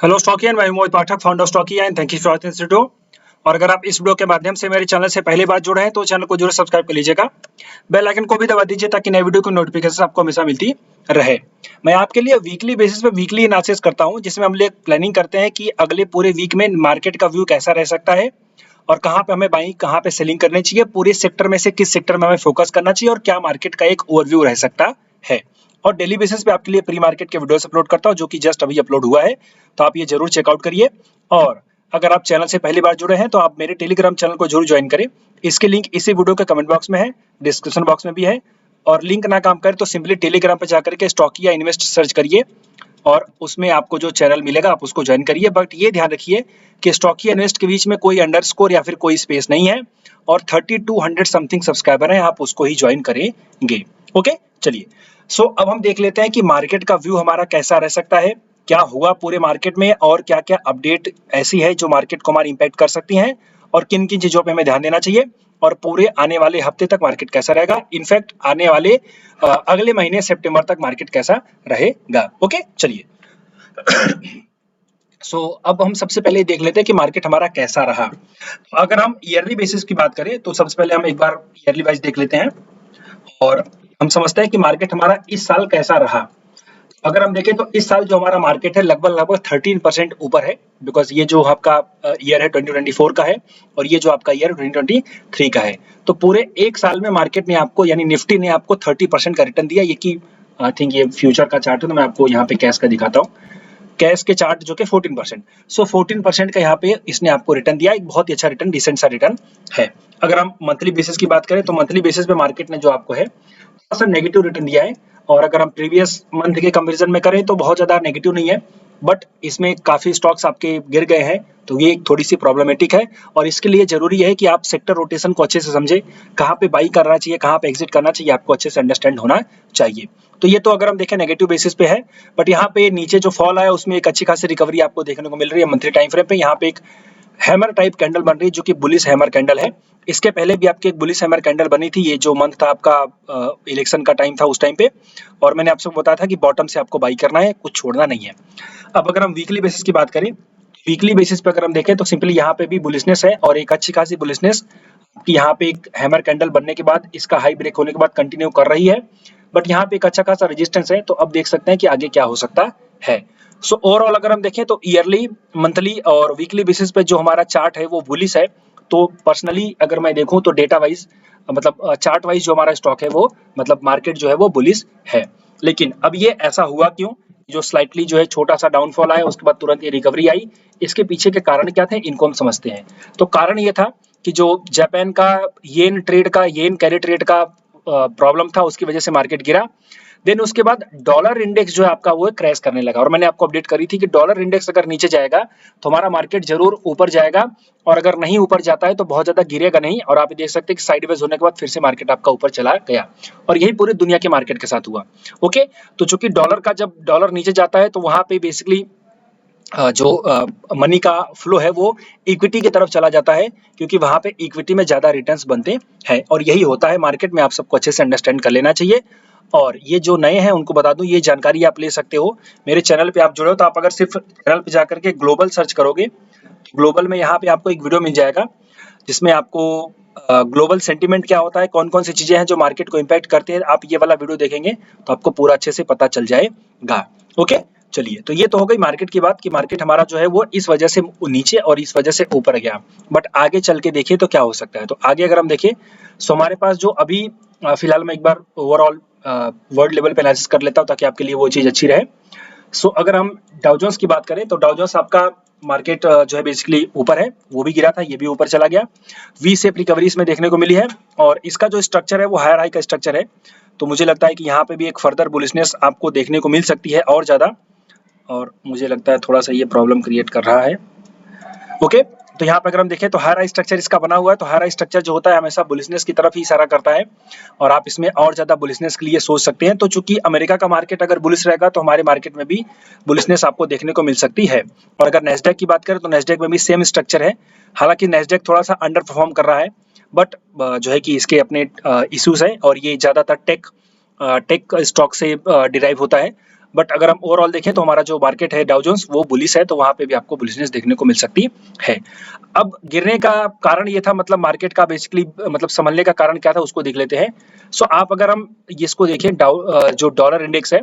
Hello Stockian, मैं Mohit Pathak, founder of Stockia and thank you for this video. और अगर आप इस वीडियो के माध्यम से मेरे चैनल से पहली बार जुड़े हैं तो चैनल को जरूर सब्सक्राइब कर लीजिएगा। बेल आइकन को भी दबा दीजिए ताकि नई वीडियो की नोटिफिकेशन आपको हमेशा मिलती रहे। मैं आपके लिए वीकली बेसिस पे वीकली एनालिसिस करता हूं, जिसमें हम लोग प्लानिंग करते हैं कि अगले पूरे वीक में मार्केट का व्यू कैसा रह सकता है और कहाँ पे हमें बाइंग, कहाँ पे सेलिंग करनी चाहिए, पूरे सेक्टर में से किस सेक्टर में हमें फोकस करना चाहिए और क्या मार्केट का एक ओवरव्यू रह सकता है। और डेली बेसिस पे आपके लिए प्री मार्केट के वीडियोस अपलोड करता हूं, जो कि जस्ट अभी अपलोड हुआ है, तो आप ये जरूर चेकआउट करिए। और अगर आप चैनल से पहली बार जुड़े हैं तो आप मेरे टेलीग्राम चैनल को जरूर ज्वाइन करें। इसकी लिंक इसी वीडियो के कमेंट बॉक्स में है, डिस्क्रिप्शन बॉक्स में भी है। और लिंक ना काम करे तो सिंपली टेलीग्राम पर जाकर के स्टॉकिया इन्वेस्ट सर्च करिए और उसमें आपको जो चैनल मिलेगा आप उसको ज्वाइन करिए। बट ये ध्यान रखिए कि स्टॉकिया इन्वेस्ट के बीच में कोई अंडरस्कोर या फिर कोई स्पेस नहीं है और 3200 समथिंग सब्सक्राइबर हैं, आप उसको ही ज्वाइन करेंगे। ओके, चलिए। सो अब हम देख लेते हैं कि मार्केट का व्यू हमारा कैसा रह सकता है, क्या हुआ पूरे मार्केट में और क्या क्या अपडेट ऐसी है जो मार्केट को हमारी इंपैक्ट कर सकती हैं और किन किन चीजों पे हमें ध्यान देना चाहिए और पूरे आने वाले हफ्ते तक मार्केट कैसा रहेगा, इनफैक्ट आने वाले अगले महीने सितंबर तक मार्केट कैसा रहेगा। ओके, चलिए। अब हम सबसे पहले देख लेते हैं कि मार्केट हमारा कैसा रहा। तो अगर हम ईयरली बेसिस की बात करें तो सबसे पहले हम एक बार ईयरली वाइज देख लेते हैं और हम समझते हैं कि मार्केट हमारा इस साल कैसा रहा। अगर हम देखें तो इस साल जो हमारा मार्केट है लगभग 13% ऊपर है, बिकॉज ये जो आपका ईयर है 2024 का है और ये जो आपका ईयर 2023 का है। तो पूरे एक साल में मार्केट ने आपको, यानी निफ्टी ने आपको 30% का रिटर्न दिया। ये कि आई थिंक ये फ्यूचर का चार्ट है, तो मैं आपको यहाँ पे कैश का दिखाता हूँ। कैश के चार्ट जो कि 14%, सो 14% का यहाँ पे इसने आपको रिटर्न दिया। एक बहुत ही अच्छा रिटर्न, डिसेंट सा रिटर्न है। अगर हम मंथली बेसिस की बात करें तो मंथली बेसिस पे मार्केट ने जो आपको है थोड़ा सा नेगेटिव रिटर्न दिया है। और अगर हम प्रीवियस मंथ के कंपैरिजन में करें तो बहुत ज्यादा नेगेटिव नहीं है, बट इसमें काफी स्टॉक्स आपके गिर गए हैं, तो ये थोड़ी सी प्रॉब्लमेटिक है। और इसके लिए जरूरी है कि आप सेक्टर रोटेशन को अच्छे से समझे, कहाँ पे बाई करना चाहिए, कहाँ पे एग्जिट करना चाहिए, आपको अच्छे से अंडरस्टैंड होना चाहिए। तो ये तो अगर हम देखें नेगेटिव बेसिस पे है, बट यहाँ पे नीचे जो फॉल आया उसमें एक अच्छी खासी रिकवरी आपको देखने को मिल रही है मंथली टाइम फ्रेम पे। यहाँ पे एक हैमर टाइप कैंडल बन रही है जो कि बुलिश हैमर कैंडल है। इसके पहले भी आपकी एक बुलिश हैमर कैंडल बनी थी, ये जो मंथ था आपका इलेक्शन का टाइम था उस टाइम पे, और मैंने आपसे बताया था कि बॉटम से आपको बाई करना है, कुछ छोड़ना नहीं है। अब अगर हम वीकली बेसिस की बात करें, वीकली बेसिस पे अगर हम देखें तो सिंपली यहाँ पे भी बुलिशनेस है और एक अच्छी खासी बुलिशनेस कि यहाँ पे एक हैमर कैंडल बनने के बाद इसका हाई ब्रेक होने के बाद कंटिन्यू कर रही है, बट यहाँ पे एक अच्छा खासा रेजिस्टेंस है। तो अब देख सकते हैं कि आगे क्या हो सकता है। सो ओवरऑल अगर हम देखें तो ईयरली, मंथली और वीकली बेसिस पे जो हमारा चार्ट है वो बुलिश है। तो पर्सनली अगर मैं देखूं तो डेटा वाइज, मतलब चार्ट वाइज जो हमारा स्टॉक है वो, मतलब मार्केट जो है वो बुलिश है। लेकिन अब ये ऐसा हुआ क्यों, जो स्लाइटली जो है छोटा सा डाउनफॉल आया उसके बाद तुरंत ये रिकवरी आई, इसके पीछे के कारण क्या थे इनको हम समझते हैं। तो कारण ये था कि जो जापान का येन कैरी ट्रेड का प्रॉब्लम था, उसकी वजह से मार्केट गिरा। देन उसके बाद डॉलर इंडेक्स जो है आपका वो क्रैश करने लगा, और मैंने आपको अपडेट करी थी कि डॉलर इंडेक्स अगर नीचे जाएगा तो हमारा मार्केट जरूर ऊपर जाएगा, और अगर नहीं ऊपर जाता है तो बहुत ज्यादा गिरेगा नहीं। और आप देख सकते हैं कि साइडवेज होने के बाद फिर से मार्केट आपका ऊपर चला गया, और यही पूरी दुनिया के मार्केट के साथ हुआ। ओके, तो चूंकि डॉलर का, जब डॉलर नीचे जाता है तो वहां पे बेसिकली जो मनी का फ्लो है वो इक्विटी की तरफ चला जाता है, क्योंकि वहां पे इक्विटी में ज्यादा रिटर्न्स बनते हैं, और यही होता है मार्केट में। आप सबको अच्छे से अंडरस्टैंड कर लेना चाहिए। और ये जो नए हैं उनको बता दूं, ये जानकारी आप ले सकते हो मेरे चैनल पे। आप जुड़े हो तो आप अगर सिर्फ चैनल पे जाकर के ग्लोबल सर्च करोगे तो ग्लोबल में यहाँ पे आपको एक वीडियो मिल जाएगा जिसमें आपको ग्लोबल सेंटीमेंट क्या होता है, कौन कौन सी चीजें हैं जो मार्केट को इम्पैक्ट करती हैं। आप ये वाला वीडियो देखेंगे तो आपको पूरा अच्छे से पता चल जाएगा। ओके, चलिए। तो ये तो हो गई मार्केट की बात कि मार्केट हमारा जो है वो इस वजह से नीचे और इस वजह से ऊपर गया। बट आगे चल के देखिए तो क्या हो सकता है। तो आगे अगर हम देखें तो हमारे पास जो अभी फिलहाल मैं एक बार ओवरऑल वर्ल्ड लेवल पे एनालिसिस कर लेता हूँ ताकि आपके लिए वो चीज अच्छी रहे। अगर हम डाउ जोन्स की बात करें तो डाउ जोन्स आपका मार्केट जो है बेसिकली ऊपर है, वो भी गिरा था, ये भी ऊपर चला गया। वी शेप रिकवरी इसमें देखने को मिली है, और इसका जो स्ट्रक्चर है वो हायर हाई का स्ट्रक्चर है। तो मुझे लगता है कि यहाँ पे भी एक फर्दर बुलिशनेस आपको देखने को मिल सकती है और ज्यादा, और मुझे लगता है थोड़ा सा ये प्रॉब्लम क्रिएट कर रहा है। ओके, तो यहाँ पे अगर हम देखें तो हाई स्ट्रक्चर इसका बना हुआ है। तो हाई स्ट्रक्चर जो होता है हमेशा बुलिशनेस की तरफ ही इशारा करता है, और आप इसमें और ज्यादा बुलिशनेस के लिए सोच सकते हैं। तो चूंकि अमेरिका का मार्केट अगर बुलिश रहेगा तो हमारे मार्केट में भी बुलिशनेस आपको देखने को मिल सकती है। और अगर नेस्डैक की बात करें तो नेस्डैक में भी सेम स्ट्रक्चर है। हालांकि नेस्डैक थोड़ा सा अंडर परफॉर्म कर रहा है, बट जो है कि इसके अपने इश्यूज है, और ये ज्यादातर टेक स्टॉक से डिराइव होता है। बट अगर हम ओवरऑल देखें तो हमारा जो मार्केट है डाउ जोन्स वो बुलिश है, तो वहाँ पे भी आपको बुलिशनेस देखने को मिल सकती है। अब गिरने का कारण ये था, मतलब मार्केट का बेसिकली मतलब संभलने का कारण क्या था उसको देख लेते हैं। सो आप अगर हम इसको देखें जो डॉलर इंडेक्स है,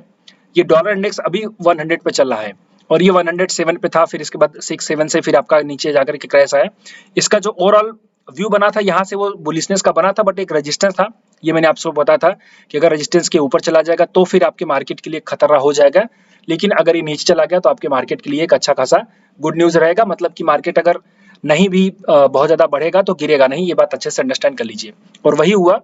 ये डॉलर इंडेक्स अभी 100 पे चल रहा है और ये 107 पे था, फिर इसके बाद 6-7 से फिर आपका नीचे जाकर के क्रैश आया। इसका जो ओवरऑल व्यू बना था यहाँ से वो बुलिशनेस का बना था, बट एक रेजिस्टेंस था, ये मैंने आपको बताया था कि अगर रेजिस्टेंस के ऊपर चला जाएगा तो फिर आपके मार्केट के लिए खतरा हो जाएगा, लेकिन अगर ये नीचे चला गया तो आपके मार्केट के लिए एक अच्छा खासा गुड न्यूज रहेगा। मतलब कि मार्केट अगर नहीं भी बहुत ज्यादा बढ़ेगा तो गिरेगा नहीं, ये बात अच्छे से अंडरस्टैंड कर लीजिए। और वही हुआ,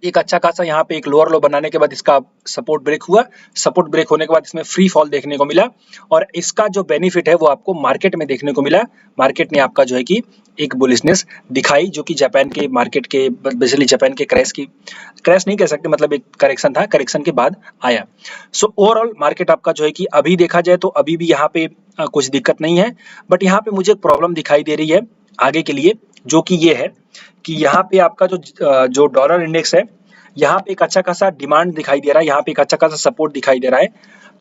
एक अच्छा खासा यहाँ पे एक लोअर लो बनाने के बाद इसका सपोर्ट ब्रेक हुआ, सपोर्ट ब्रेक होने के बाद इसमें फ्री फॉल देखने को मिला और इसका जो बेनिफिट है वो आपको मार्केट में देखने को मिला। मार्केट ने आपका जो है कि एक बुलिशनेस दिखाई, जो कि जापान के मार्केट के बेसिकली जापान के क्रैश नहीं कह सकते, मतलब एक करेक्शन था, करेक्शन के बाद आया। सो ओवरऑल मार्केट आपका जो है कि अभी देखा जाए तो अभी भी यहाँ पे कुछ दिक्कत नहीं है, बट यहाँ पे मुझे एक प्रॉब्लम दिखाई दे रही है आगे के लिए, जो कि ये है कि यहाँ पे आपका जो डॉलर इंडेक्स है, यहाँ पे एक अच्छा खासा डिमांड दिखाई दे रहा है, यहाँ पे एक अच्छा खासा सपोर्ट दिखाई दे रहा है।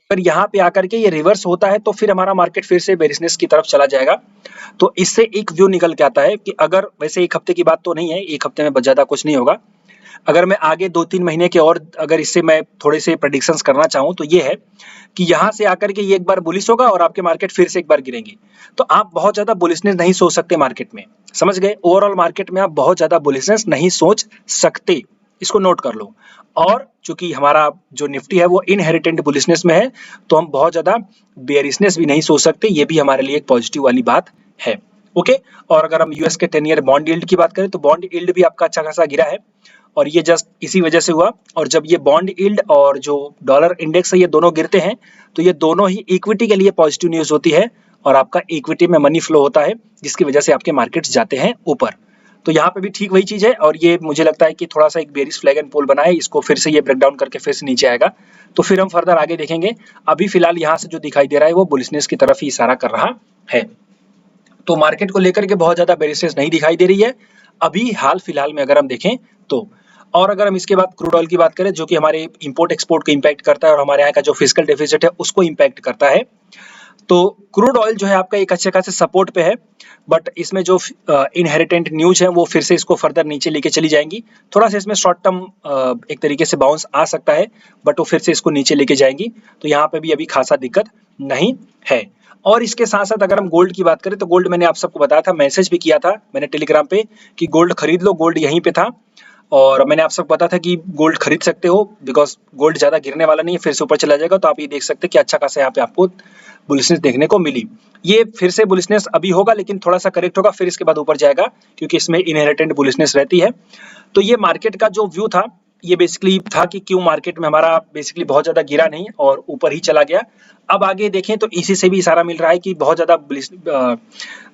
अगर यहाँ पे आकर के ये रिवर्स होता है तो फिर हमारा मार्केट फिर से बेरिशनेस की तरफ चला जाएगा। तो इससे एक व्यू निकल के आता है कि अगर वैसे एक हफ्ते की बात तो नहीं है, एक हफ्ते में ज्यादा कुछ नहीं होगा, अगर मैं आगे 2-3 महीने के और अगर इससे मैं थोड़े से प्रेडिक्शंस करना चाहूँ तो ये है कि यहाँ से आकर के ये एक बार बुलिश होगा और आपके मार्केट फिर से एक बार गिरेंगे। तो आप बहुत ज्यादा बुलिशनेस नहीं सोच सकते मार्केट में, समझ गए? ओवरऑल मार्केट में आप बहुत ज्यादा बुलिशनेस नहीं सोच सकते, इसको नोट कर लो। और चूंकि हमारा जो निफ्टी है वो इनहेरिटेंट बुलिशनेस में है, तो हम बहुत ज्यादा बेयरिशनेस भी नहीं सोच सकते, ये भी हमारे लिए एक पॉजिटिव वाली बात है। ओके, और अगर हम यूएस के 10 ईयर बॉन्ड यील्ड की बात करें तो बॉन्ड यील्ड भी आपका अच्छा खासा गिरा है और ये जस्ट इसी वजह से हुआ। और जब ये बॉन्ड यील्ड और जो डॉलर इंडेक्स है ये दोनों गिरते हैं तो ये दोनों ही इक्विटी के लिए पॉजिटिव न्यूज होती है और आपका इक्विटी में मनी फ्लो होता है, जिसकी वजह से आपके मार्केट्स जाते हैं ऊपर। तो यहाँ पे भी ठीक वही चीज है और ये मुझे लगता है कि थोड़ा सा एक बेरिश फ्लैग एंड पोल बना है, इसको फिर से ये ब्रेक डाउन करके फिर से नीचे आएगा तो फिर हम फर्दर आगे देखेंगे। अभी फिलहाल यहाँ से जो दिखाई दे रहा है वो बुलिशनेस की तरफ ही इशारा कर रहा है, तो मार्केट को लेकर के बहुत ज्यादा बेरिशनेस नहीं दिखाई दे रही है अभी हाल फिलहाल में अगर हम देखें तो। और अगर हम इसके बाद क्रूड ऑयल की बात करें जो कि हमारे इंपोर्ट एक्सपोर्ट को इंपैक्ट करता है और हमारे यहाँ का जो फिस्कल डेफिसिट है उसको इंपैक्ट करता है, तो क्रूड ऑयल जो है आपका एक अच्छे खासे सपोर्ट पे है, बट इसमें जो इनहेरिटेंट न्यूज है वो फिर से इसको फर्दर नीचे लेके चली जाएंगी। थोड़ा सा इसमें शॉर्ट टर्म एक तरीके से बाउंस आ सकता है, बट वो फिर से इसको नीचे लेके जाएंगी, तो यहाँ पे भी अभी खासा दिक्कत नहीं है। और इसके साथ साथ अगर हम गोल्ड की बात करें तो गोल्ड मैंने आप सबको बताया था, मैसेज भी किया था मैंने टेलीग्राम पे कि गोल्ड खरीद लो, गोल्ड यहीं पे था और मैंने आप सबको बताया था कि गोल्ड खरीद सकते हो बिकॉज गोल्ड ज्यादा गिरने वाला नहीं है, फिर से ऊपर चला जाएगा। तो आप ये देख सकते हैं कि अच्छा खासा यहाँ पे आपको बुलिशनेस देखने को मिली। ये फिर से बुलिशनेस अभी होगा लेकिन थोड़ा सा करेक्ट होगा, फिर इसके बाद ऊपर जाएगा क्योंकि इसमें इनहेरिटेंट बुलिशनेस रहती है। तो ये मार्केट का जो व्यू था ये बेसिकली था कि क्यों मार्केट में हमारा बेसिकली बहुत ज्यादा गिरा नहीं और ऊपर ही चला गया। अब आगे देखें तो इसी से भी इशारा मिल रहा है कि बहुत ज्यादा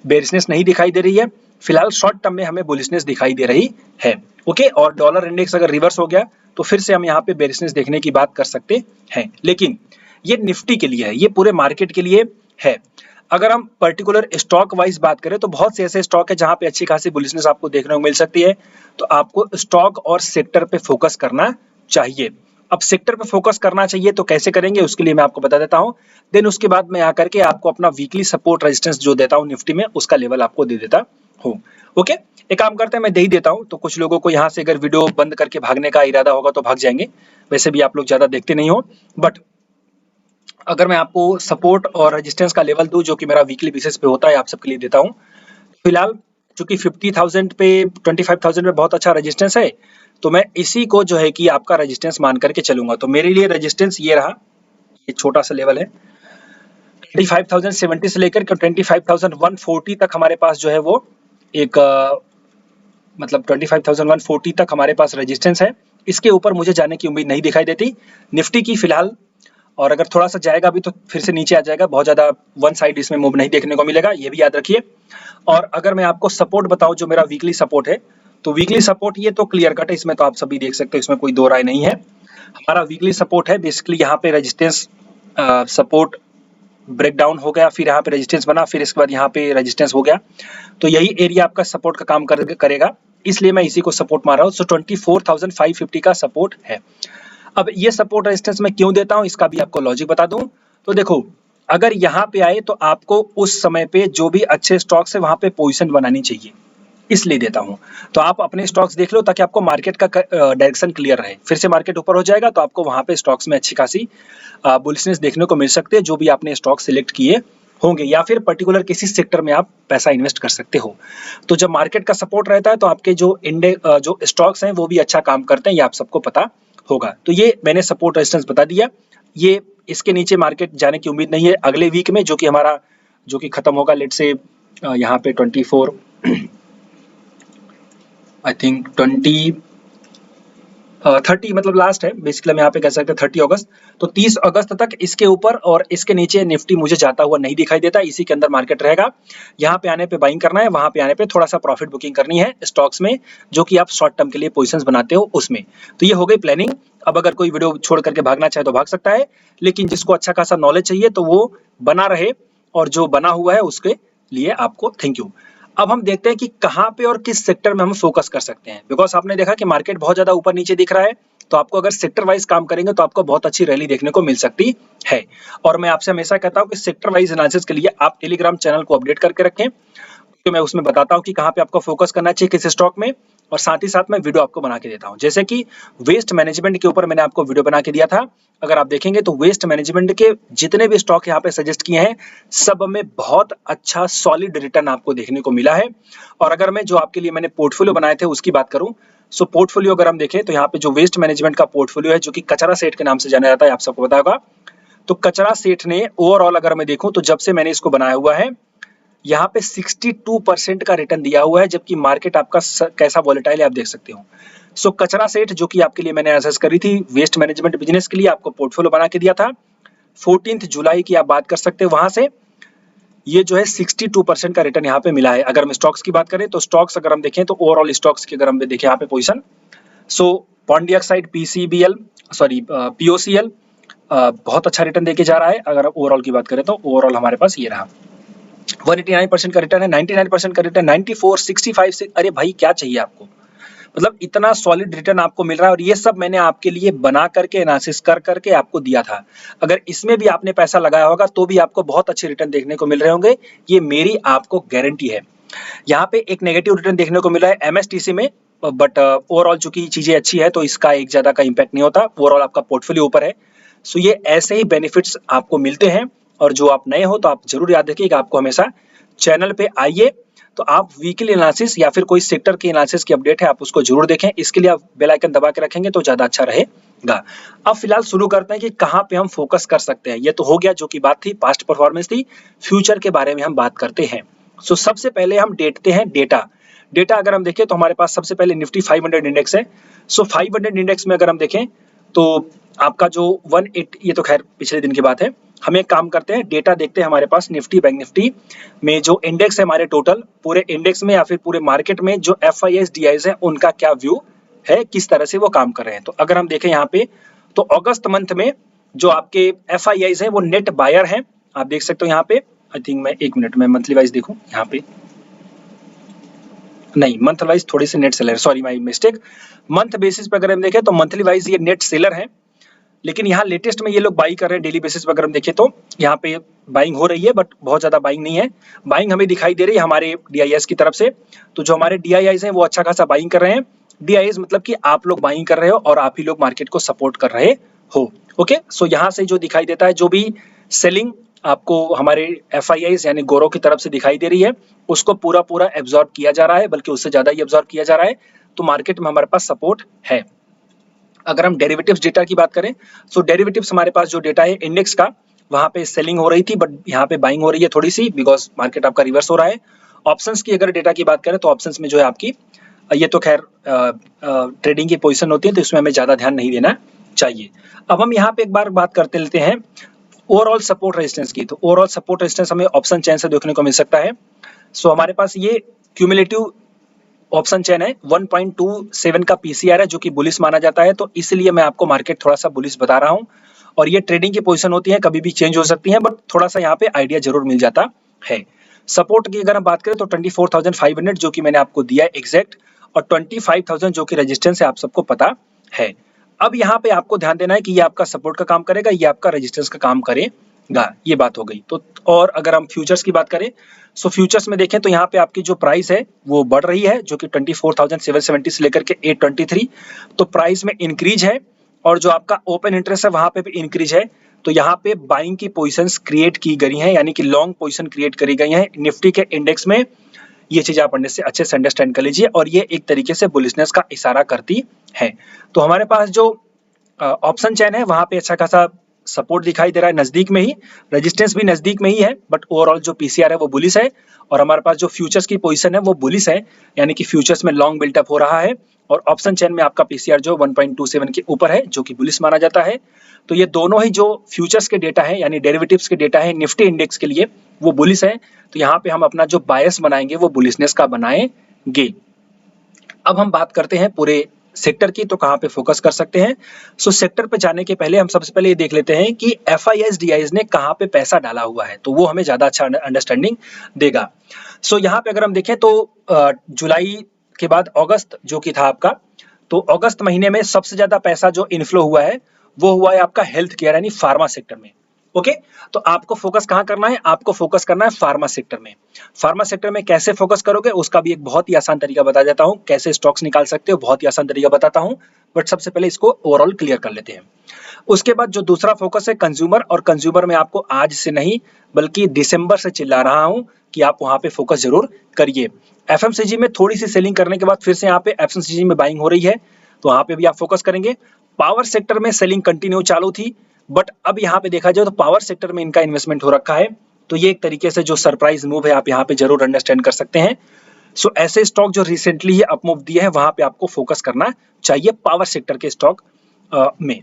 बेरिशनेस नहीं दिखाई दे रही है, फिलहाल शॉर्ट टर्म में हमें बुलिशनेस दिखाई दे रही है। ओके, और डॉलर इंडेक्स अगर रिवर्स हो गया तो फिर से हम यहाँ पे बेरिशनेस देखने की बात कर सकते हैं, लेकिन ये निफ्टी के लिए है, ये पूरे मार्केट के लिए है। अगर हम पर्टिकुलर स्टॉक वाइज बात करें तो बहुत से ऐसे स्टॉक है जहां पे अच्छी खासी बुलिशनेस आपको देखने को मिल सकती है, तो आपको स्टॉक और सेक्टर पे फोकस करना चाहिए। अब सेक्टर पे फोकस करना चाहिए तो कैसे करेंगे उसके लिए मैं आपको बता देता हूं, देन उसके बाद मैं आकर के आपको अपना वीकली सपोर्ट रेजिस्टेंस जो देता हूं निफ्टी में उसका लेवल आपको दे देता हूं। ओके, एक काम करते हैं मैं दे ही देता हूं, तो कुछ लोगों को यहाँ से अगर वीडियो बंद करके भागने का इरादा होगा तो भाग जाएंगे, वैसे भी आप लोग ज्यादा देखते नहीं हो, बट अगर मैं आपको सपोर्ट और रेजिस्टेंस का लेवल दूं जो कि मेरा वीकली बेसिस पे होता है आप सबके लिए देता हूं। फिलहाल चूंकि 50,000 पे 25,000 पे बहुत अच्छा रेजिस्टेंस है, तो मैं इसी को जो है कि आपका रेजिस्टेंस मान करके चलूंगा। तो मेरे लिए रेजिस्टेंस ये रहा, ये छोटा सा लेवल है 25,070 से लेकर 25,140 तक हमारे पास जो है वो एक मतलब 25,140 तक हमारे पास रेजिस्टेंस है। इसके ऊपर मुझे जाने की उम्मीद नहीं दिखाई देती निफ्टी की फिलहाल, और अगर थोड़ा सा जाएगा भी तो फिर से नीचे आ जाएगा, बहुत ज्यादा वन साइड इसमें मूव नहीं देखने को मिलेगा, ये भी याद रखिए। और अगर मैं आपको सपोर्ट बताऊं जो मेरा वीकली सपोर्ट है, तो वीकली सपोर्ट ये तो क्लियर कट है, इसमें तो आप सभी देख सकते हो, इसमें कोई दो राय नहीं है। हमारा वीकली सपोर्ट है बेसिकली यहाँ पे रेजिस्टेंस सपोर्ट ब्रेक डाउन हो गया, फिर यहाँ पे रेजिस्टेंस बना, फिर इसके बाद यहाँ पे रेजिस्टेंस हो गया, तो यही एरिया आपका सपोर्ट का काम करेगा, इसलिए मैं इसी को सपोर्ट मार रहा हूँ। सो 24,550 का सपोर्ट है। अब ये सपोर्ट रेजिस्टेंस मैं क्यों देता हूँ, इसका भी आपको लॉजिक बता दूं। तो देखो, अगर यहाँ पे आए तो आपको उस समय पे जो भी अच्छे स्टॉक्स है वहां पे पोजीशन बनानी चाहिए, इसलिए देता हूँ। तो आप अपने स्टॉक्स देख लो ताकि आपको मार्केट का डायरेक्शन क्लियर रहे। फिर से मार्केट ऊपर हो जाएगा तो आपको वहां पे स्टॉक्स में अच्छी खासी बुलिशनेस देखने को मिल सकती है, जो भी आपने स्टॉक सिलेक्ट किए होंगे, या फिर पर्टिकुलर किसी सेक्टर में आप पैसा इन्वेस्ट कर सकते हो। तो जब मार्केट का सपोर्ट रहता है तो आपके जो जो स्टॉक्स हैं वो भी अच्छा काम करते हैं, ये आप सबको पता होगा। तो ये मैंने सपोर्ट रेजिस्टेंस बता दिया। ये इसके नीचे मार्केट जाने की उम्मीद नहीं है अगले वीक में, जो कि हमारा जो कि खत्म होगा लेट से यहाँ पे 24 आई थिंक 30 मतलब लास्ट है बेसिकली, हम यहाँ पे कह सकते हैं 30 अगस्त। तो 30 अगस्त तक इसके ऊपर और इसके नीचे निफ्टी मुझे जाता हुआ नहीं दिखाई देता, इसी के अंदर मार्केट रहेगा। यहाँ पे आने पे बाइंग करना है, वहां पे आने पे थोड़ा सा प्रॉफिट बुकिंग करनी है स्टॉक्स में जो कि आप शॉर्ट टर्म के लिए पोजीशंस बनाते हो उसमें। तो ये हो गई प्लानिंग। अब अगर कोई वीडियो छोड़ करके भागना चाहे तो भाग सकता है, लेकिन जिसको अच्छा खासा नॉलेज चाहिए तो वो बना रहे, और जो बना हुआ है उसके लिए आपको थैंक यू। अब हम देखते हैं कि कहाँ पे और किस सेक्टर में हम फोकस कर सकते हैं, बिकॉज आपने देखा कि मार्केट बहुत ज्यादा ऊपर नीचे दिख रहा है, तो आपको अगर सेक्टर वाइज काम करेंगे तो आपको बहुत अच्छी रैली देखने को मिल सकती है। और मैं आपसे हमेशा कहता हूं कि सेक्टर वाइज एनालिसिस के लिए आप टेलीग्राम चैनल को अपडेट करके रखें, तो मैं उसमें बताता हूं कि कहाँ पे आपको फोकस करना चाहिए किस स्टॉक में, और साथ ही साथ मैं वीडियो आपको बना के देता हूं। जैसे कि वेस्ट मैनेजमेंट के ऊपर मैंने आपको वीडियो बना के दिया था, अगर आप देखेंगे तो वेस्ट मैनेजमेंट के जितने भी स्टॉक यहाँ पे सजेस्ट किए हैं सब में बहुत अच्छा सॉलिड रिटर्न आपको देखने को मिला है। और अगर मैं जो आपके लिए मैंने पोर्टफोलियो बनाए थे उसकी बात करूं, सो पोर्टफोलियो अगर हम देखें तो यहाँ पे जो वेस्ट मैनेजमेंट का पोर्टफोलियो है जो कि कचरा सेठ के नाम से जाना जाता है, आप सबको पता होगा। तो कचरा सेठ ने ओवरऑल अगर मैं देखूं तो जब से मैंने इसको बनाया हुआ है यहाँ पे 62% का रिटर्न दिया हुआ है, जबकि मार्केट आपका कैसा वॉलेटाइल है आप देख सकते हो। सो कचरा सेठ जो कि आपके लिए मैंने असेस करी थी वेस्ट मैनेजमेंट बिजनेस के लिए, आपको पोर्टफोलियो बना के दिया था 14 जुलाई की, आप बात कर सकते हो वहां से। ये जो है 62% का रिटर्न यहाँ पे मिला है। अगर हम स्टॉक्स की बात करें तो स्टॉक्स अगर हम देखें तो ओवरऑल स्टॉक्स की अगर हम देखें यहाँ पे पोजीशन, सो पॉन्डियाक्साइड पीसीबीएल सॉरी पीओसीएल बहुत अच्छा रिटर्न देके जा रहा है। अगर ओवरऑल की बात करें तो ओवरऑल हमारे पास ये रहा 189% का रिटर्न है, 99% का रिटर्न, 94, 65 से, अरे भाई क्या चाहिए आपको, मतलब इतना सॉलिड रिटर्न आपको मिल रहा है। और ये सब मैंने आपके लिए बना करके एनालिसिस कर करके आपको दिया था। अगर इसमें भी आपने पैसा लगाया होगा तो भी आपको बहुत अच्छे रिटर्न देखने को मिल रहे होंगे, ये मेरी आपको गारंटी है। यहाँ पे एक नेगेटिव रिटर्न देखने को मिला है एमएसटीसी में, बट ओवरऑल चूंकि चीजें अच्छी है तो इसका एक ज्यादा का इम्पैक्ट नहीं होता, ओवरऑल आपका पोर्टफोलियो ऊपर है। सो ये ऐसे ही बेनिफिट्स आपको मिलते हैं। और जो आप नए हो तो आप जरूर याद रखिए कि आपको हमेशा चैनल पे आइए, तो आप वीकली एनालिसिस या फिर कोई सेक्टर की एनालिसिस की अपडेट है आप उसको जरूर देखें। इसके लिए आप बेल आइकन दबा के रखेंगे तो ज्यादा अच्छा रहेगा। अब फिलहाल शुरू करते हैं कि कहाँ पे हम फोकस कर सकते हैं। ये तो हो गया जो की बात थी, पास्ट परफॉर्मेंस थी। फ्यूचर के बारे में हम बात करते हैं। सो सबसे पहले हम देखते हैं डेटा। डेटा अगर हम देखें तो हमारे पास सबसे पहले निफ्टी 500 इंडेक्स है। सो 500 इंडेक्स में अगर हम देखें तो आपका जो 18, ये तो खैर पिछले दिन की बात है। हम एक काम करते हैं, डेटा देखते हैं हमारे पास निफ्टी बैंक निफ्टी में जो इंडेक्स है हमारे टोटल पूरे इंडेक्स में या फिर पूरे मार्केट में जो एफआईआईज डीआईज है उनका क्या व्यू है, किस तरह से वो काम कर रहे हैं। तो अगर हम देखें यहाँ पे तो अगस्त मंथ में जो आपके एफआईआईज है वो नेट बायर हैं, आप देख सकते हो यहाँ पे। आई थिंक मैं 1 मिनट में मंथली वाइज देखूं, यहाँ पे नहीं मंथ वाइज थोड़ी सी net seller, sorry my mistake. Month basis पे अगर हम देखें तो मंथली वाइज ये नेट सेलर है, लेकिन यहाँ लेटेस्ट में ये लोग बाई कर रहे हैं। डेली बेसिस पर अगर हम देखें तो यहाँ पे बाइंग हो रही है, बट बहुत ज्यादा बाइंग नहीं है। बाइंग हमें दिखाई दे रही है हमारे डीआईएस की तरफ से। तो जो हमारे डीआईआईज हैं वो अच्छा खासा बाइंग कर रहे हैं। डीआईएस मतलब कि आप लोग बाइंग कर रहे हो और आप ही लोग मार्केट को सपोर्ट कर रहे हो। ओके, सो यहाँ से जो दिखाई देता है जो भी सेलिंग आपको हमारे एफआईआईज यानी गोरो की तरफ से दिखाई दे रही है उसको पूरा पूरा एब्जॉर्ब किया जा रहा है, बल्कि उससे ज्यादा ही एब्जॉर्ब किया जा रहा है। तो मार्केट में हमारे पास सपोर्ट है। अगर हम डेरिवेटिव्स डेटा की बात करें, सो डेरिवेटिव्स हमारे पास जो डेटा है इंडेक्स का, वहां पे सेलिंग हो रही थी बट यहाँ पे बाइंग हो रही है थोड़ी सी, बिकॉज मार्केट आपका रिवर्स हो रहा है। ऑप्शंस की अगर डेटा की बात करें तो ऑप्शंस में जो है आपकी ये तो खैर ट्रेडिंग की पोजीशन होती है तो इसमें हमें ज्यादा ध्यान नहीं देना चाहिए। अब हम यहाँ पे एक बार बात करते लेते हैं ओवरऑल सपोर्ट रेजिस्टेंस की। तो ओवरऑल सपोर्ट रेजिस्टेंस हमें ऑप्शन चेन से देखने को मिल सकता है। सो हमारे पास ये क्यूमुलेटिव ऑप्शन चेन है, 1.27 का पीसीआर है जो कि बुलिश माना जाता है, तो इसलिए मैं आपको मार्केट थोड़ा सा बुलिश बता रहा हूं। और ये ट्रेडिंग की पोजीशन होती है, कभी भी चेंज हो सकती है, बट थोड़ा सा यहाँ पे आइडिया जरूर मिल जाता है। सपोर्ट की अगर हम बात करें तो 24,500 जो कि मैंने आपको दिया एग्जैक्ट, और 25,000 जो कि रेजिस्टेंस है आप सबको पता है। अब यहाँ पे आपको ध्यान देना है कि ये आपका सपोर्ट का काम करेगा, ये आपका रेजिस्टेंस का काम करेगा, ये बात हो गई। तो और अगर हम फ्यूचर्स की बात करें, सो फ्यूचर्स में देखें तो यहाँ पे आपकी जो प्राइस है वो बढ़ रही है, जो कि 24,770 से लेकर के 823, तो प्राइस में इंक्रीज है, और जो आपका ओपन इंटरेस्ट है वहां पे भी इंक्रीज है। तो यहाँ पे बाइंग की पोजीशंस क्रिएट की गई हैं, यानी कि लॉन्ग पोजीशन क्रिएट करी गई हैं निफ्टी के इंडेक्स में। ये चीज आप अच्छे से अंडरस्टैंड कर लीजिए, और ये एक तरीके से बुलिशनेस का इशारा करती है। तो हमारे पास जो ऑप्शन चेन है वहां पे अच्छा खासा सपोर्ट दिखाई दे रहा है, नजदीक में ही, रेजिस्टेंस भी नजदीक में ही है, बट ओवरऑल जो पीसीआर है वो बुलिश है, और हमारे पास जो फ्यूचर्स की पोजीशन है वो बुलिश है, यानी कि फ्यूचर्स में लॉन्ग बिल्टअप हो रहा है, और ऑप्शन चेन में आपका पीसीआर जो 1.27 के ऊपर है, जो कि बुलिश माना जाता है। तो ये दोनों ही जो फ्यूचर्स के डेटा है, यानी डेरिवेटिव्स के डेटा है निफ्टी इंडेक्स के लिए, वो बुलिश है। तो यहाँ पे हम अपना जो बायस बनाएंगे वो बुलिशनेस का बनाएंगे। अब हम बात करते हैं पूरे सेक्टर की, तो कहां पे फोकस कर सकते हैं। सो सेक्टर पे जाने के पहले हम सबसे पहले ये देख लेते हैं कि एफआईआईज डीआईज ने कहां पे पैसा डाला हुआ है, तो वो हमें ज्यादा अच्छा अंडरस्टैंडिंग देगा। सो यहाँ पे अगर हम देखें तो जुलाई के बाद अगस्त जो कि था आपका, तो अगस्त महीने में सबसे ज्यादा पैसा जो इनफ्लो हुआ है वो हुआ है आपका हेल्थ केयर यानी फार्मा सेक्टर में। ओके, तो आपको फोकस कहां करना है, आपको फोकस करना है फार्मा सेक्टर में। फार्मा सेक्टर में कैसे फोकस करोगे उसका भी एक बहुत ही आसान तरीका बता देता हूं, कैसे स्टॉक्स निकाल सकते हो बहुत ही आसान तरीका बताता हूं, बट सबसे पहले इसको ओवरऑल क्लियर कर लेते हैं। उसके बाद जो दूसरा फोकस है कंज्यूमर, और कंज्यूमर में आपको आज से नहीं बल्कि दिसंबर से चिल्ला रहा हूं कि आप वहां पे फोकस जरूर करिए। एफएमसीजी में थोड़ी सी सेलिंग करने के बाद फिर से यहाँ पे एफएमसीजी में बाइंग हो रही है, तो वहां पे भी आप फोकस करेंगे। पावर सेक्टर में सेलिंग कंटिन्यू चालू थी, बट अब यहाँ पे देखा जाए तो पावर सेक्टर में इनका इन्वेस्टमेंट हो रखा है, तो ये एक तरीके से जो सरप्राइज मूव है आप यहाँ पे जरूर अंडरस्टैंड कर सकते हैं। सो ऐसे स्टॉक जो रिसेंटली ही अपमूव दिए हैं वहां पे आपको फोकस करना चाहिए पावर सेक्टर के स्टॉक में।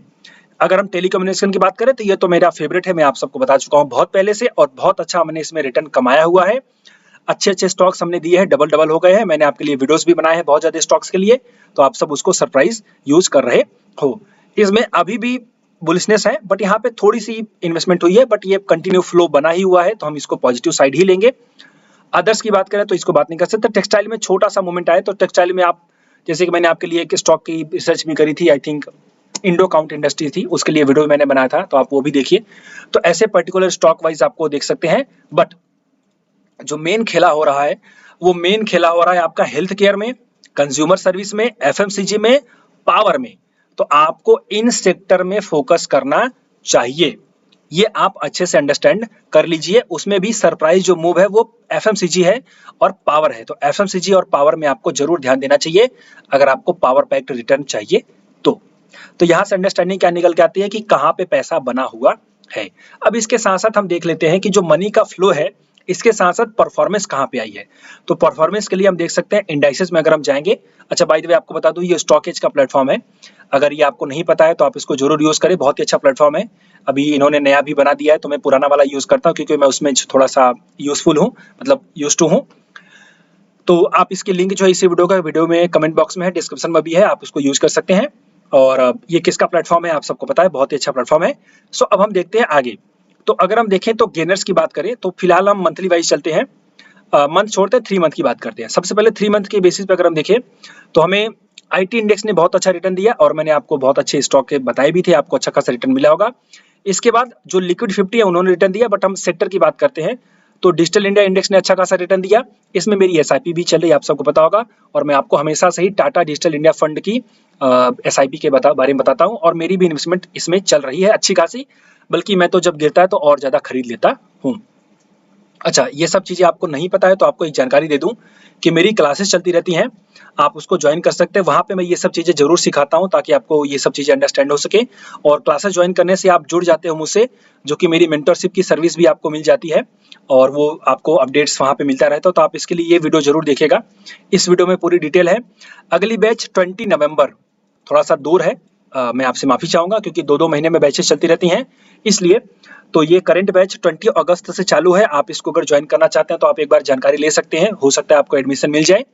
अगर हम टेलीकम्युनिकेशन की बात करें तो ये तो मेरा फेवरेट है, मैं आप सबको बता चुका हूँ बहुत पहले से, और बहुत अच्छा हमने इसमें रिटर्न कमाया हुआ है। अच्छे अच्छे स्टॉक्स हमने दिए हैं, डबल डबल हो गए हैं, मैंने आपके लिए वीडियोस भी बनाए हैं बहुत ज्यादा स्टॉक्स के लिए, तो आप सब उसको सरप्राइज यूज कर रहे हो। इसमें अभी भी बुलिशनेस है, बट यहाँ पे थोड़ी सी इन्वेस्टमेंट हुई है, बट ये कंटिन्यू फ्लो बना ही हुआ है, तो हम इसको पॉजिटिव साइड ही लेंगे। अदर्स की बात करें तो इसको बात नहीं कर सकते। टेक्सटाइल में छोटा सा मूवमेंट आया, तो टेक्सटाइल में आप, जैसे कि मैंने आपके लिए एक स्टॉक की रिसर्च भी करी थी, I think Indo count industry थी, उसके लिए वीडियो मैंने बनाया था, तो आप वो भी देखिए। तो ऐसे पर्टिकुलर स्टॉक वाइज आपको देख सकते हैं, बट जो मेन खेला हो रहा है वो मेन खेला हो रहा है आपका हेल्थ केयर में, कंज्यूमर सर्विस में, एफएमसीजी में, पावर में। तो आपको इन सेक्टर में फोकस करना चाहिए, ये आप अच्छे से अंडरस्टैंड कर लीजिए। उसमें भी सरप्राइज जो मूव है वो एफएमसीजी है और पावर है, तो एफएमसीजी और पावर में आपको जरूर ध्यान देना चाहिए अगर आपको पावर पैक्ड रिटर्न चाहिए तो यहां से अंडरस्टैंडिंग क्या निकल के आती है कि कहां पे पैसा बना हुआ है। अब इसके साथ साथ हम देख लेते हैं कि जो मनी का फ्लो है इसके साथ साथ परफॉर्मेंस कहां पे आई है। तो परफॉर्मेंस के लिए हम देख सकते हैं इंडाइसेस में अगर हम जाएंगे। अच्छा, बाय द वे आपको बता दूं ये स्टॉकेज का प्लेटफॉर्म है, अगर ये आपको नहीं पता है तो आप इसको जरूर यूज करें, बहुत ही अच्छा प्लेटफॉर्म है। अभी इन्होंने नया भी बना दिया है, तो मैं पुराना वाला यूज करता हूँ क्योंकि मैं उसमें थोड़ा सा यूजफुल हूँ, मतलब यूज टू हूँ। तो आप इसकी लिंक जो है इसी वीडियो का वीडियो में कमेंट बॉक्स में है, डिस्क्रिप्शन में भी है, आप उसको यूज कर सकते हैं। और ये किसका प्लेटफॉर्म है आप सबको पता है, बहुत ही अच्छा प्लेटफॉर्म है। सो अब हम देखते हैं आगे। तो अगर हम देखें तो गेनर्स की बात करें तो फिलहाल हम मंथली वाइज चलते हैं, मंथ छोड़ते हैं, 3 मंथ की बात करते हैं। सबसे पहले 3 मंथ के बेसिस पे अगर हम देखें तो हमें आईटी इंडेक्स ने बहुत अच्छा रिटर्न दिया, और मैंने आपको बहुत अच्छे स्टॉक के बताए भी थे, आपको अच्छा खासा रिटर्न मिला होगा। इसके बाद जो लिक्विड 50 है उन्होंने रिटर्न दिया, बट हम सेक्टर की बात करते हैं तो डिजिटल इंडिया इंडेक्स ने अच्छा खासा रिटर्न दिया। इसमें मेरी एसआईपी भी चल रही है, आप सबको पता होगा, और मैं आपको हमेशा से ही टाटा डिजिटल इंडिया फंड की एसआईपी के बारे में बताता हूँ, और मेरी भी इन्वेस्टमेंट इसमें चल रही है अच्छी खासी, बल्कि मैं तो जब गिरता है तो और ज्यादा खरीद लेता हूँ। अच्छा, ये सब चीजें आपको नहीं पता है तो आपको एक जानकारी दे दूं कि मेरी क्लासेस चलती रहती हैं, आप उसको ज्वाइन कर सकते हैं। वहां पे मैं ये सब चीजें जरूर सिखाता हूं ताकि आपको ये सब चीजें अंडरस्टैंड हो सके, और क्लासेस ज्वाइन करने से आप जुड़ जाते हो मुझसे, जो कि मेरी मेंटरशिप की सर्विस भी आपको मिल जाती है, और वो आपको अपडेट्स वहां पे मिलता रहता है। तो आप इसके लिए ये वीडियो जरूर देखिएगा, इस वीडियो में पूरी डिटेल है। अगली बैच 20 नवंबर, थोड़ा सा दूर है, मैं आपसे माफी चाहूंगा क्योंकि 2-2 महीने में बैचेस चलती रहती हैं, इसलिए। तो ये करंट बैच 20 अगस्त से चालू है, आप इसको अगर ज्वाइन करना चाहते हैं तो आप एक बार जानकारी ले सकते हैं, हो सकता है आपको एडमिशन मिल जाए।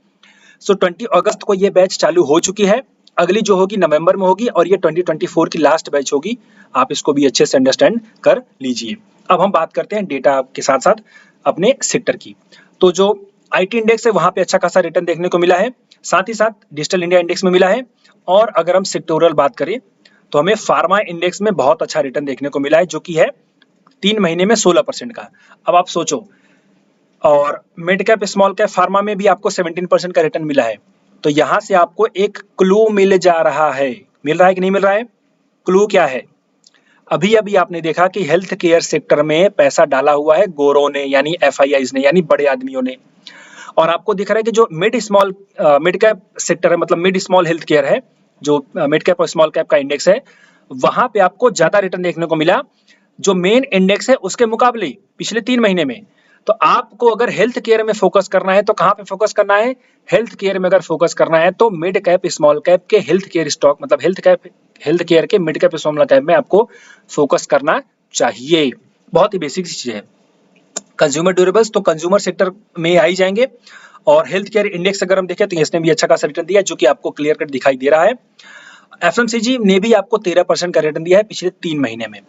सो 20 अगस्त को ये बैच चालू हो चुकी है, अगली जो होगी नवंबर में होगी, और ये 2024 की लास्ट बैच होगी, आप इसको भी अच्छे से अंडरस्टैंड कर लीजिए। अब हम बात करते हैं डेटा के साथ साथ अपने सेक्टर की। तो जो आईटी इंडेक्स है वहां पे अच्छा खासा रिटर्न देखने को मिला है, साथ ही साथ डिजिटल इंडिया इंडेक्स में मिला है। और अगर हम सेक्टोरल बात करें तो हमें फार्मा इंडेक्स में बहुत अच्छा रिटर्न देखने को मिला है, जो कि है 3 महीने में 16% का। अब आप सोचो, और mid cap small cap pharma में भी आपको 17% का रिटर्न मिला है। तो यहाँ से आपको एक क्लू मिल जा रहा है, मिल रहा है कि नहीं मिल रहा है? क्लू क्या है? अभी अभी आपने देखा कि हेल्थ केयर सेक्टर में पैसा डाला हुआ है गोरों ने, यानी एफआईआईज ने, यानी बड़े आदमियों ने। और आपको दिख रहा है कि जो मिड कैप सेक्टर है, मतलब मिड स्मॉल हेल्थ केयर है, जो मिड कैप और स्मॉल कैप का इंडेक्स है, वहां पे आपको ज्यादा रिटर्न देखने को मिला जो मेन इंडेक्स है उसके मुकाबले पिछले 3 महीने में। तो आपको अगर हेल्थ केयर में फोकस करना है तो कहां पे फोकस करना है? हेल्थ केयर में अगर फोकस करना है तो मिड कैप स्मॉल कैप के हेल्थ केयर स्टॉक, मतलब हेल्थ केयर के मिड कैप स्मॉल कैप में आपको फोकस करना चाहिए। बहुत ही बेसिक चीज है। कंज्यूमर ड्यूरेबल्स तो कंज्यूमर सेक्टर में आ ही जाएंगे। और हेल्थ केयर इंडेक्स अगर हम देखें तो इसने भी अच्छा खासा रिटर्न दिया, जो कि आपको क्लियर कट दिखाई दे रहा है। एफएमसीजी ने भी आपको 13% का रिटर्न दिया है पिछले 3 महीने में।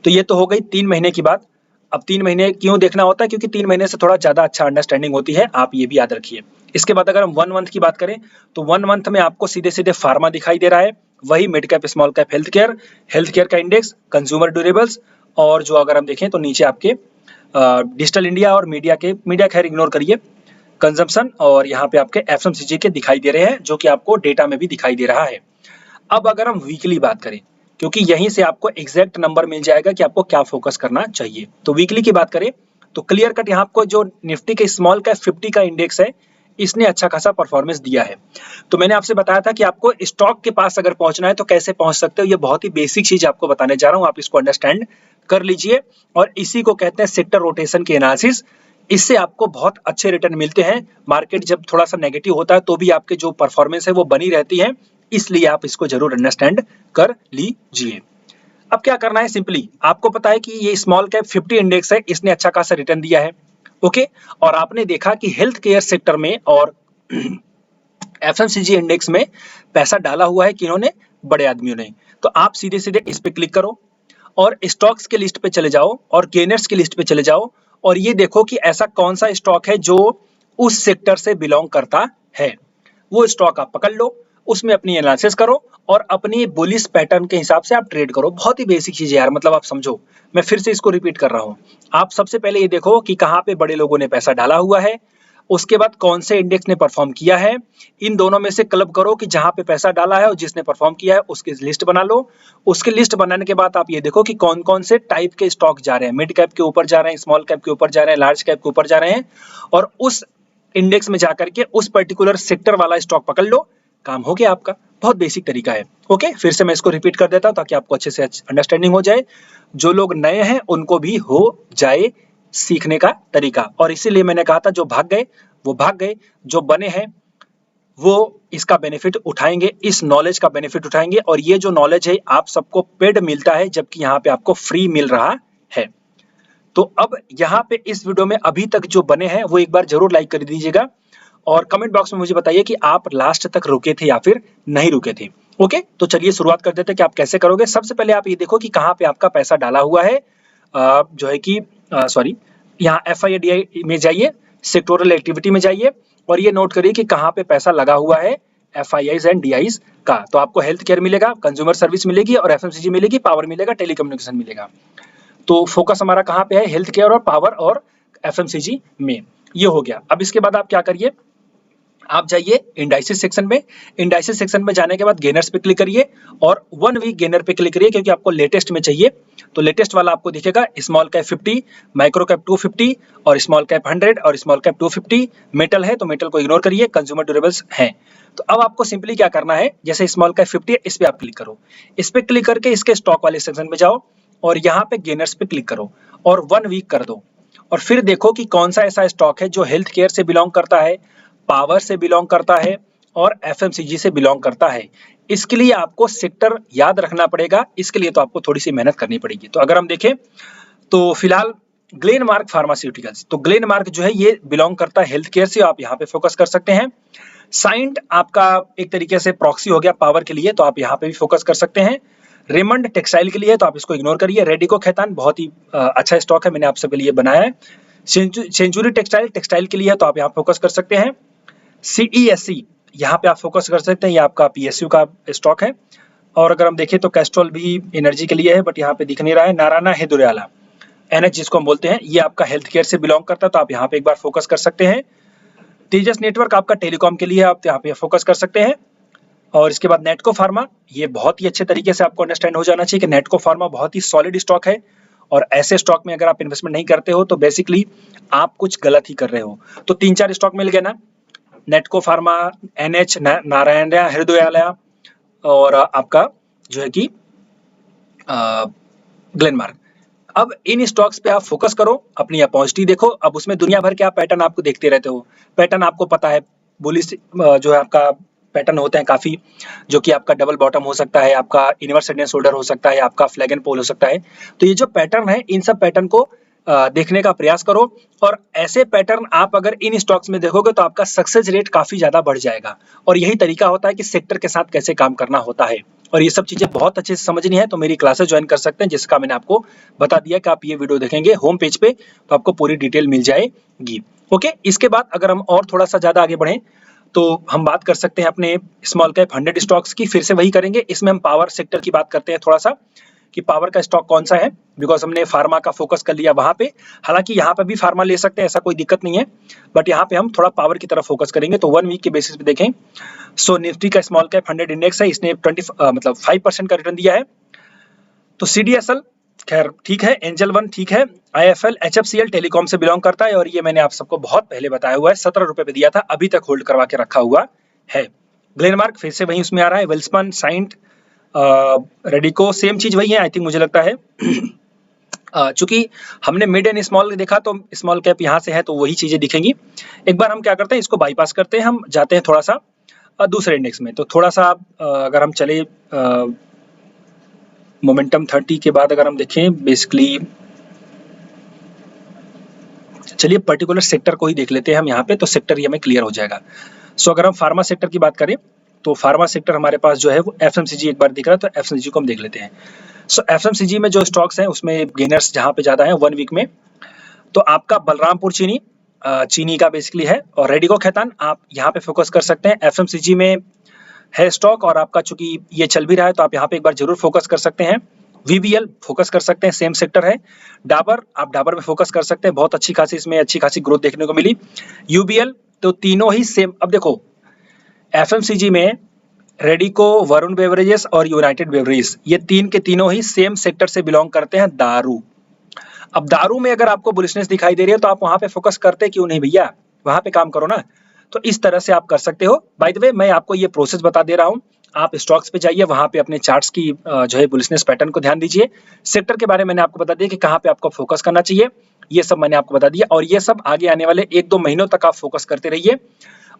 तो ये तो हो गई 3 महीने की बात। अब 3 महीने क्यों देखना होता है? क्योंकि 3 महीने से थोड़ा ज्यादा अच्छा अंडरस्टैंडिंग होती है, आप ये भी याद रखिए। इसके बाद अगर हम 1 मंथ की बात करें तो 1 मंथ में आपको सीधे सीधे फार्मा दिखाई दे रहा है, वही mid cap small cap health care का इंडेक्स, कंज्यूमर ड्यूरेबल्स, और जो अगर हम देखें तो नीचे आपके डिजिटल इंडिया और मीडिया खैर इग्नोर करिए, कंजम्पशन, और यहाँ पे आपके एफएमसीजी के दिखाई दे रहे हैं, जो कि आपको डेटा में भी दिखाई दे रहा है। अब अगर हम वीकली बात करें, क्योंकि यहीं से आपको एग्जैक्ट नंबर मिल जाएगा कि आपको क्या फोकस करना चाहिए। तो वीकली की बात करें तो क्लियर कट यहाँ आपको जो निफ्टी के स्मॉल कैप 50 का इंडेक्स है, इसने अच्छा खासा परफॉर्मेंस दिया है। तो मैंने आपसे बताया था कि आपको स्टॉक के पास अगर पहुंचना है तो कैसे पहुंच सकते हो, ये बहुत ही बेसिक चीज आपको बताने जा रहा हूं, आप इसको अंडरस्टैंड कर लीजिए। और इसी को कहते हैं सेक्टर रोटेशन के एनालिसिस। इससे आपको बहुत अच्छे रिटर्न मिलते हैं। मार्केट जब थोड़ा सा नेगेटिव होता है तो भी आपके जो परफॉर्मेंस है वो बनी रहती है, इसलिए आप इसको जरूर अंडरस्टैंड कर लीजिए। अब क्या करना है? सिंपली आपको पता है कि ये स्मॉल कैप 50 इंडेक्स है, इसने अच्छा खासा रिटर्न दिया है, ओके। और आपने देखा कि हेल्थ केयर सेक्टर में और एफएमसीजी इंडेक्स में पैसा डाला हुआ है किन्होंने? बड़े आदमियों ने। तो आप सीधे सीधे इस पे क्लिक करो और स्टॉक्स के लिस्ट पे चले जाओ और गेनर्स की लिस्ट पे चले जाओ, और ये देखो कि ऐसा कौन सा स्टॉक है जो उस सेक्टर से बिलोंग करता है। वो स्टॉक आप पकड़ लो, उसमें अपनी एनालिसिस करो और अपनी बुलिश पैटर्न के हिसाब से आप ट्रेड करो। बहुत ही बेसिक चीज है यार, मतलब आप समझो। मैं फिर से इसको रिपीट कर रहा हूं। आप सबसे पहले ये देखो कि कहां पे बड़े लोगों ने पैसा डाला हुआ है, उसके बाद कौन से इंडेक्स ने परफॉर्म किया है, इन दोनों में से क्लब करो कि जहां पे पैसा डाला है और जिसने परफॉर्म किया है उसकी लिस्ट बना लो। उसकी लिस्ट बनाने के बाद आप ये देखो कि कौन कौन से टाइप के स्टॉक जा रहे हैं, मिड कैप के ऊपर जा रहे हैं, स्मॉल कैप के ऊपर जा रहे हैं, लार्ज कैप के ऊपर जा रहे हैं, और उस इंडेक्स में जाकर के उस पर्टिकुलर सेक्टर वाला स्टॉक पकड़ लो। काम हो गया आपका। बहुत बेसिक तरीका है, ओके। फिर से मैं इसको रिपीट कर देता हूं ताकि आपको अच्छे से अंडरस्टैंडिंग हो जाए, जो लोग नए हैं उनको भी हो जाए सीखने का तरीका। और इसीलिए मैंने कहा था जो भाग गए वो भाग गए, जो बने हैं वो इसका बेनिफिट उठाएंगे, इस नॉलेज का बेनिफिट उठाएंगे। और ये जो नॉलेज है आप सबको पेड मिलता है, जबकि यहाँ पे आपको फ्री मिल रहा है। तो अब यहाँ पे इस वीडियो में अभी तक जो बने हैं वो एक बार जरूर लाइक कर दीजिएगा, और कमेंट बॉक्स में मुझे बताइए कि आप लास्ट तक रुके थे या फिर नहीं रुके थे, ओके। तो चलिए शुरुआत कर देते हैं कि आप कैसे करोगे। सबसे पहले आप ये देखो कि कहाँ पे आपका पैसा डाला हुआ है, जो है कि सॉरी, यहाँ एफआईआईडीआई में जाइए, सेक्टोरल एक्टिविटी में जाइए, और ये नोट करिए कि कहाँ पे पैसा लगा हुआ है एफआईआईज एंड डीआईज का। तो आपको हेल्थ केयर मिलेगा, कंज्यूमर सर्विस मिलेगी, और एफएमसीजी मिलेगी, पावर मिलेगा, टेलीकम्युनिकेशन मिलेगा। तो फोकस हमारा कहाँ पे है? हेल्थ केयर और पावर और एफएमसीजी में। ये हो गया। अब इसके बाद आप क्या करिए, आप जाइए इंडाइसिस सेक्शन में। इंडाइसिस सेक्शन में जाने के बाद गेनर्स पे क्लिक करिए और 1 वीक गेनर पे क्लिक करिए, क्योंकि आपको लेटेस्ट में चाहिए। तो लेटेस्ट वाला आपको दिखेगा स्मॉल कैप 50, माइक्रो कैप 250 और स्मॉल कैप 100 और स्मॉल कैप 250। मेटल है तो मेटल को इग्नोर करिए, कंज्यूमर ड्यूरेबल्स हैं। तो अब आपको सिंपली क्या करना है, जैसे स्मॉल कैप 50 है इस पे आप क्लिक करो, इस पे क्लिक करके इसके स्टॉक वाले सेक्शन में जाओ और यहाँ पे गेनर्स पे क्लिक करो और 1 वीक कर दो। और फिर देखो कि कौन सा ऐसा स्टॉक है जो हेल्थ केयर से बिलोंग करता है, पावर से बिलोंग करता है और एफएमसीजी से बिलोंग करता है। इसके लिए आपको सेक्टर याद रखना पड़ेगा, इसके लिए तो आपको थोड़ी सी मेहनत करनी पड़ेगी। तो अगर हम देखें तो फिलहाल ग्लेनमार्क फार्मास्यूटिकल्स, तो ग्लेनमार्क जो है ये बिलोंग करता है हेल्थ केयर से, आप यहाँ पे फोकस कर सकते हैं। साइंट आपका एक तरीके से प्रॉक्सी हो गया पावर के लिए, तो आप यहाँ पे भी फोकस कर सकते हैं। रेमंड टेक्सटाइल के लिए तो आप इसको इग्नोर करिए। रेडिको खैतान बहुत ही अच्छा स्टॉक है, मैंने आप सबके लिए बनाया है। सेंचुरी टेक्सटाइल के लिए है तो आप यहाँ फोकस कर सकते हैं। CESC यहाँ पे आप फोकस कर सकते हैं, ये आपका PSU का स्टॉक है। और अगर हम देखें तो कैस्ट्रॉल भी एनर्जी के लिए है, बट यहाँ पे दिख नहीं रहा है। नारायण ह्रुदयालय एनएच जिसको हम बोलते हैं, ये आपका हेल्थ केयर से बिलोंग करता है, तो आप यहाँ पे एक बार फोकस कर सकते हैं। तेजस नेटवर्क आपका टेलीकॉम के लिए है, आप यहाँ पे फोकस कर सकते हैं। और इसके बाद नेटको फार्मा, ये बहुत ही अच्छे तरीके से आपको अंडरस्टैंड हो जाना चाहिए कि नेटको फार्मा बहुत ही सॉलिड स्टॉक है, और ऐसे स्टॉक में अगर आप इन्वेस्टमेंट नहीं करते हो तो बेसिकली आप कुछ गलत ही कर रहे हो। तो 3-4 स्टॉक मिल गए ना, नेटको फार्मा, एनएच, नारायण ह्रुदयालय और आपका जो है कि ग्लेनमार्क। अब इन स्टॉक्स पे आप फोकस करो, अपनी अपॉर्चुनिटी देखो। अब उसमें दुनिया भर के आप पैटर्न आपको देखते रहते हो, पैटर्न आपको पता है, बुलिश जो है आपका पैटर्न होते हैं काफी, जो कि आपका डबल बॉटम हो सकता है, आपका इनवर्स हेड एंड शोल्डर हो सकता है, आपका फ्लैग एंड पोल हो सकता है। तो ये जो पैटर्न है, इन सब पैटर्न को देखने का प्रयास करो, और ऐसे पैटर्न आप अगर इन स्टॉक्स में देखोगे तो आपका सक्सेस रेट काफी ज्यादा बढ़ जाएगा। और यही तरीका होता है कि सेक्टर के साथ कैसे काम करना होता है। और ये सब चीजें बहुत अच्छे से समझनी है तो मेरी क्लासेस ज्वाइन कर सकते हैं, जिसका मैंने आपको बता दिया कि आप ये वीडियो देखेंगे होम पेज पे तो आपको पूरी डिटेल मिल जाएगी। ओके, इसके बाद अगर हम और थोड़ा सा ज्यादा आगे बढ़ें तो हम बात कर सकते हैं अपने स्मॉल कैप 100 स्टॉक्स की। फिर से वही करेंगे, इसमें हम पावर सेक्टर की बात करते हैं थोड़ा सा, कि पावर का स्टॉक कौन सा है, बिकॉज हमने फार्मा का फोकस कर लिया वहां पे। हालांकि यहाँ पे भी फार्मा ले सकते हैं, ऐसा कोई दिक्कत नहीं है, बट यहाँ पे हम थोड़ा पावर की तरफ फोकस करेंगे। तो 1 वीक के बेसिस पे देखें, सो निफ्टी का स्मॉल कैप 100 इंडेक्स है, इसने 5% का रिटर्न दिया है। तो सीडीएसएल खैर ठीक है, एंजल वन ठीक है, आईएफएल, एचएफसीएल टेलीकॉम से बिलोंग करता है, और ये मैंने आप सबको बहुत पहले बताया हुआ है, 17 रुपए पे दिया था, अभी तक होल्ड करवा के रखा हुआ है। ग्लेनमार्क फिर से वही उसमें आ रहा है, वेल्सपन, साइंट, रेडिको सेम चीज वही है, आई थिंक मुझे लगता है। चूंकि हमने मिड एंड स्मॉल देखा तो स्मॉल कैप यहाँ से है तो वही चीजें दिखेंगी। एक बार हम क्या करते हैं, इसको बाईपास करते हैं, हम जाते हैं थोड़ा सा दूसरे इंडेक्स में। तो थोड़ा सा अगर हम चले मोमेंटम 30 के बाद अगर हम देखें, बेसिकली चलिए पर्टिकुलर सेक्टर को ही देख लेते हैं हम यहाँ पे, तो सेक्टर ये हमें क्लियर हो जाएगा। सो अगर हम फार्मा सेक्टर की बात करें तो फार्मा सेक्टर हमारे पास जो है वो एफएमसीजी एक बार दिख रहा है, तो एफएमसीजी को हम देख लेते हैं। सो एफएमसीजी में जो स्टॉक्स हैं उसमें गेनर्स जहाँ पे ज्यादा है 1 वीक में, तो आपका बलरामपुर चीनी, चीनी का बेसिकली है, और रेडिको खैतान आप यहाँ पे फोकस कर सकते हैं। एफएमसीजी में है स्टॉक, और आपका चूंकि ये चल भी रहा है तो आप यहाँ पे एक बार जरूर फोकस कर सकते हैं। वीबीएल फोकस कर सकते हैं, सेम सेक्टर है। डाबर, आप डाबर में फोकस कर सकते हैं, बहुत अच्छी खासी इसमें अच्छी खासी ग्रोथ देखने को मिली। यूबीएल, तो तीनों ही सेम। अब देखो एफएमसीजी में रेडिको, वरुण बेवरेजेस और यूनाइटेड बेवरेजेस, ये तीन के तीनों ही सेम सेक्टर से बिलोंग करते हैं, दारू। अब दारू में अगर आपको बुलिशनेस दिखाई दे रही है तो आप वहां पे फोकस करते क्यों नहीं भैया, वहां पे काम करो ना। तो इस तरह से आप कर सकते हो। बाय द वे मैं आपको ये प्रोसेस बता दे रहा हूँ, आप स्टॉक्स पे जाइए, वहां पे अपने चार्ट्स की जो है बुलिशनेस पैटर्न को ध्यान दीजिए। सेक्टर के बारे में मैंने आपको बता दिया कि कहाँ पे आपको फोकस करना चाहिए, ये सब मैंने आपको बता दिया, और ये सब आगे आने वाले 1-2 महीनों तक आप फोकस करते रहिए।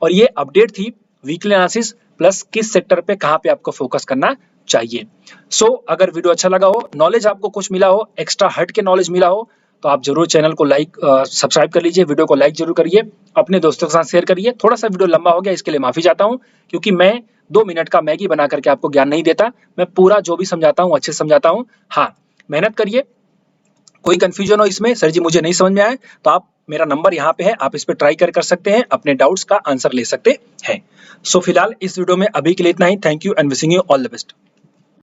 और ये अपडेट थी वीकली एनालिसिस प्लस किस सेक्टर पे कहाँ पे आपको फोकस करना चाहिए। सो अगर वीडियो अच्छा लगा हो, नॉलेज आपको कुछ मिला हो, एक्स्ट्रा हट के नॉलेज मिला हो, तो आप जरूर चैनल को लाइक सब्सक्राइब कर लीजिए, वीडियो को लाइक जरूर करिए, अपने दोस्तों के साथ शेयर करिए। थोड़ा सा वीडियो लंबा हो गया, इसके लिए माफी चाहता हूँ, क्योंकि मैं 2 मिनट का मैगी बना करके आपको ज्ञान नहीं देता, मैं पूरा जो भी समझाता हूँ अच्छे से समझाता हूँ। हाँ, मेहनत करिए, कोई कंफ्यूजन हो इसमें, सर जी मुझे नहीं समझ में आया, तो आप मेरा नंबर यहाँ पे है, आप इस पे ट्राई कर सकते हैं, अपने डाउट्स का आंसर ले सकते हैं। सो फिलहाल इस वीडियो में अभी के लिए इतना ही। Thank you and wishing you all the best.